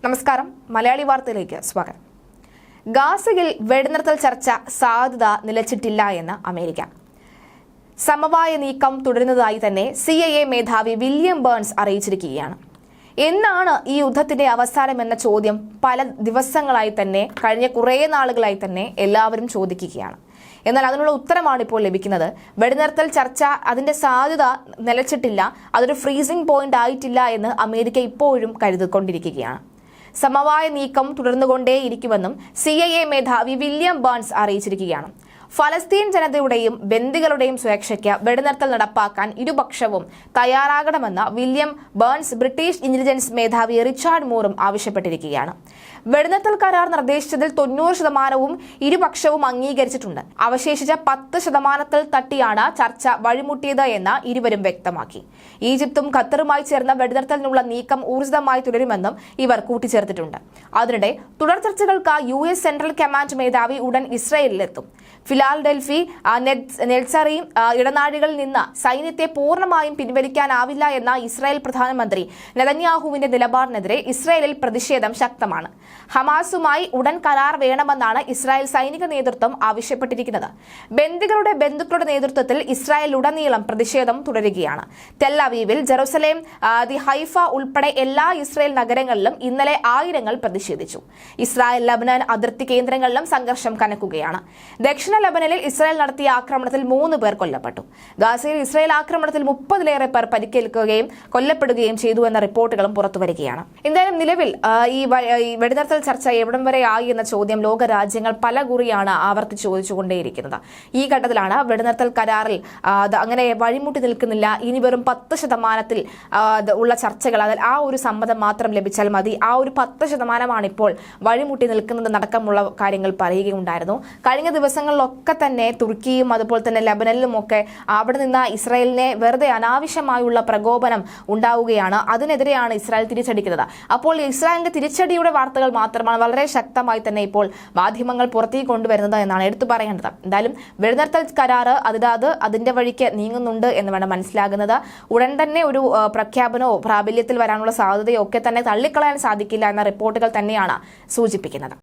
നമസ്കാരം. മലയാളി വാർത്തയിലേക്ക് സ്വാഗതം. ഗാസയിൽ വെടിനിർത്തൽ ചർച്ച സാധ്യത നിലച്ചിട്ടില്ല എന്ന് അമേരിക്ക. സമവായ നീക്കം തുടരുന്നതായി തന്നെ CIA മേധാവി വില്യം ബേൺസ് അറിയിച്ചിരിക്കുകയാണ്. എന്നാണ് ഈ യുദ്ധത്തിന്റെ അവസാനം എന്ന ചോദ്യം പല ദിവസങ്ങളായി തന്നെ കഴിഞ്ഞ കുറേ നാളുകളായി തന്നെ എല്ലാവരും ചോദിക്കുകയാണ്. എന്നാൽ അതിനുള്ള ഉത്തരമാണ് ഇപ്പോൾ ലഭിക്കുന്നത്. വെടിനിർത്തൽ ചർച്ച അതിന്റെ സാധ്യത നിലച്ചിട്ടില്ല, അതൊരു ഫ്രീസിംഗ് പോയിന്റ് ആയിട്ടില്ല എന്ന് അമേരിക്ക ഇപ്പോഴും കരുതിക്കൊണ്ടിരിക്കുകയാണ്. സമവായ നീക്കം തുടർന്നുകൊണ്ടേയിരിക്കുമെന്നും CIA മേധാവി വില്യം ബേൺസ് അറിയിച്ചിരിക്കുകയാണ്. ഫലസ്തീൻ ജനതയുടെയും ബന്ദികളുടെയും സുരക്ഷയ്ക്ക് വെടിനിർത്തൽ നടപ്പാക്കാൻ ഇരുപക്ഷവും തയ്യാറാകണമെന്ന് വില്യം ബേൺസ് ബ്രിട്ടീഷ് ഇന്റലിജൻസ് മേധാവി റിച്ചാർഡ് മൂറും ആവശ്യപ്പെട്ടിരിക്കുകയാണ്. വെടിനിർത്തൽ കരാർ നിർദ്ദേശിച്ചതിൽ 90% ഇരുപക്ഷവും അംഗീകരിച്ചിട്ടുണ്ട്. അവശേഷിച്ച 10% തട്ടിയാണ് ചർച്ച വഴിമുട്ടിയത് എന്ന് ഇരുവരും വ്യക്തമാക്കി. ഈജിപ്തും ഖത്തറുമായി ചേർന്ന വെടിനിർത്തലിനുള്ള നീക്കം ഊർജിതമായി തുടരുമെന്നും ഇവർ കൂട്ടിച്ചേർത്തിട്ടുണ്ട്. അതിനിടെ തുടർ ചർച്ചകൾക്ക് US സെൻട്രൽ കമാൻഡ് മേധാവി ഉടൻ ഇസ്രയേലിലെത്തും. ഫിലാഡൽഫി നെൽസറി ഇടനാഴികളിൽ നിന്ന് സൈന്യത്തെ പൂർണ്ണമായും പിൻവലിക്കാനാവില്ല എന്ന ഇസ്രായേൽ പ്രധാനമന്ത്രി നെതന്യാഹുവിന്റെ നിലപാടിനെതിരെ ഇസ്രായേലിൽ പ്രതിഷേധം ശക്തമാണ്. ഹമാസുമായി ഉടൻ കരാർ വേണമെന്നാണ് ഇസ്രായേൽ സൈനിക നേതൃത്വം ആവശ്യപ്പെട്ടിരിക്കുന്നത്. ബന്ദികളുടെ ബന്ധുക്കളുടെ നേതൃത്വത്തിൽ ഇസ്രായേലിലുടനീളം പ്രതിഷേധം തുടരുകയാണ്. ടെൽ അവീവിൽ, ജെറുസലേം, ഹൈഫ ഉൾപ്പെടെ എല്ലാ ഇസ്രായേൽ നഗരങ്ങളിലും ഇന്നലെ ആയിരങ്ങൾ പ്രതിഷേധിച്ചു. ഇസ്രായേൽ ലബനൻ അതിർത്തി കേന്ദ്രങ്ങളിലും സംഘർഷം കനക്കുകയാണ്. ദക്ഷിണ ലബനനിൽ ഇസ്രായേൽ നടത്തിയ ആക്രമണത്തിൽ 3 പേർ കൊല്ലപ്പെട്ടു. ഗാസയിൽ ഇസ്രായേൽ ആക്രമണത്തിൽ 30-ലേറെ പേർ പരിക്കേൽക്കുകയും കൊല്ലപ്പെടുകയും ചെയ്തു എന്ന റിപ്പോർട്ടുകളും പുറത്തുവരികയാണ്. എന്തായാലും നിലവിൽ ഈ വെടിനിർത്തൽ ചർച്ച എവിടം വരെ ആയി എന്ന ചോദ്യം ലോക രാജ്യങ്ങൾ പല കുറിയാണ് ആവർത്തിച്ച് ചോദിച്ചുകൊണ്ടേയിരിക്കുന്നത്. ഈ ഘട്ടത്തിലാണ് വെടിനിർത്തൽ കരാറിൽ അങ്ങനെ വഴിമുട്ടി നിൽക്കുന്നില്ല, ഇനി വെറും 10% ഉള്ള ചർച്ചകൾ, അതിൽ ആ ഒരു സമ്മതം മാത്രം ലഭിച്ചാൽ മതി, ആ ഒരു 10% ഇപ്പോൾ വഴിമുട്ടി നിൽക്കുന്നത് നടക്കമുള്ള കാര്യങ്ങൾ പറയുകയുണ്ടായിരുന്നു. കഴിഞ്ഞ ദിവസങ്ങളിലൊക്കെ തന്നെ തുർക്കിയും അതുപോലെ തന്നെ ലബനനിലുമൊക്കെ അവിടെ നിന്ന് ഇസ്രായേലിനെ വെറുതെ അനാവശ്യമായുള്ള പ്രകോപനം ഉണ്ടാവുകയാണ്. അതിനെതിരെയാണ് ഇസ്രായേൽ തിരിച്ചടിക്കുന്നത്. അപ്പോൾ ഇസ്രായേലിന്റെ തിരിച്ചടിയുടെ വാർത്തകൾ മാത്രമാണ് വളരെ ശക്തമായി തന്നെ ഇപ്പോൾ മാധ്യമങ്ങൾ പുറത്തേക്ക് കൊണ്ടുവരുന്നത് എന്നാണ് എടുത്തു പറയേണ്ടത്. എന്തായാലും വെടിനിർത്തൽ കരാറ് അതിന്റെ വഴിക്ക് നീങ്ങുന്നുണ്ട് എന്ന് വേണം മനസ്സിലാകുന്നത്. ഉടൻ തന്നെ ഒരു പ്രഖ്യാപനമോ പ്രാബല്യത്തിൽ വരാനുള്ള സാധ്യതയോ ഒക്കെ തന്നെ തള്ളിക്കളയാൻ സാധിക്കില്ല എന്ന റിപ്പോർട്ടുകൾ തന്നെയാണ് സൂചിപ്പിക്കുന്നത്.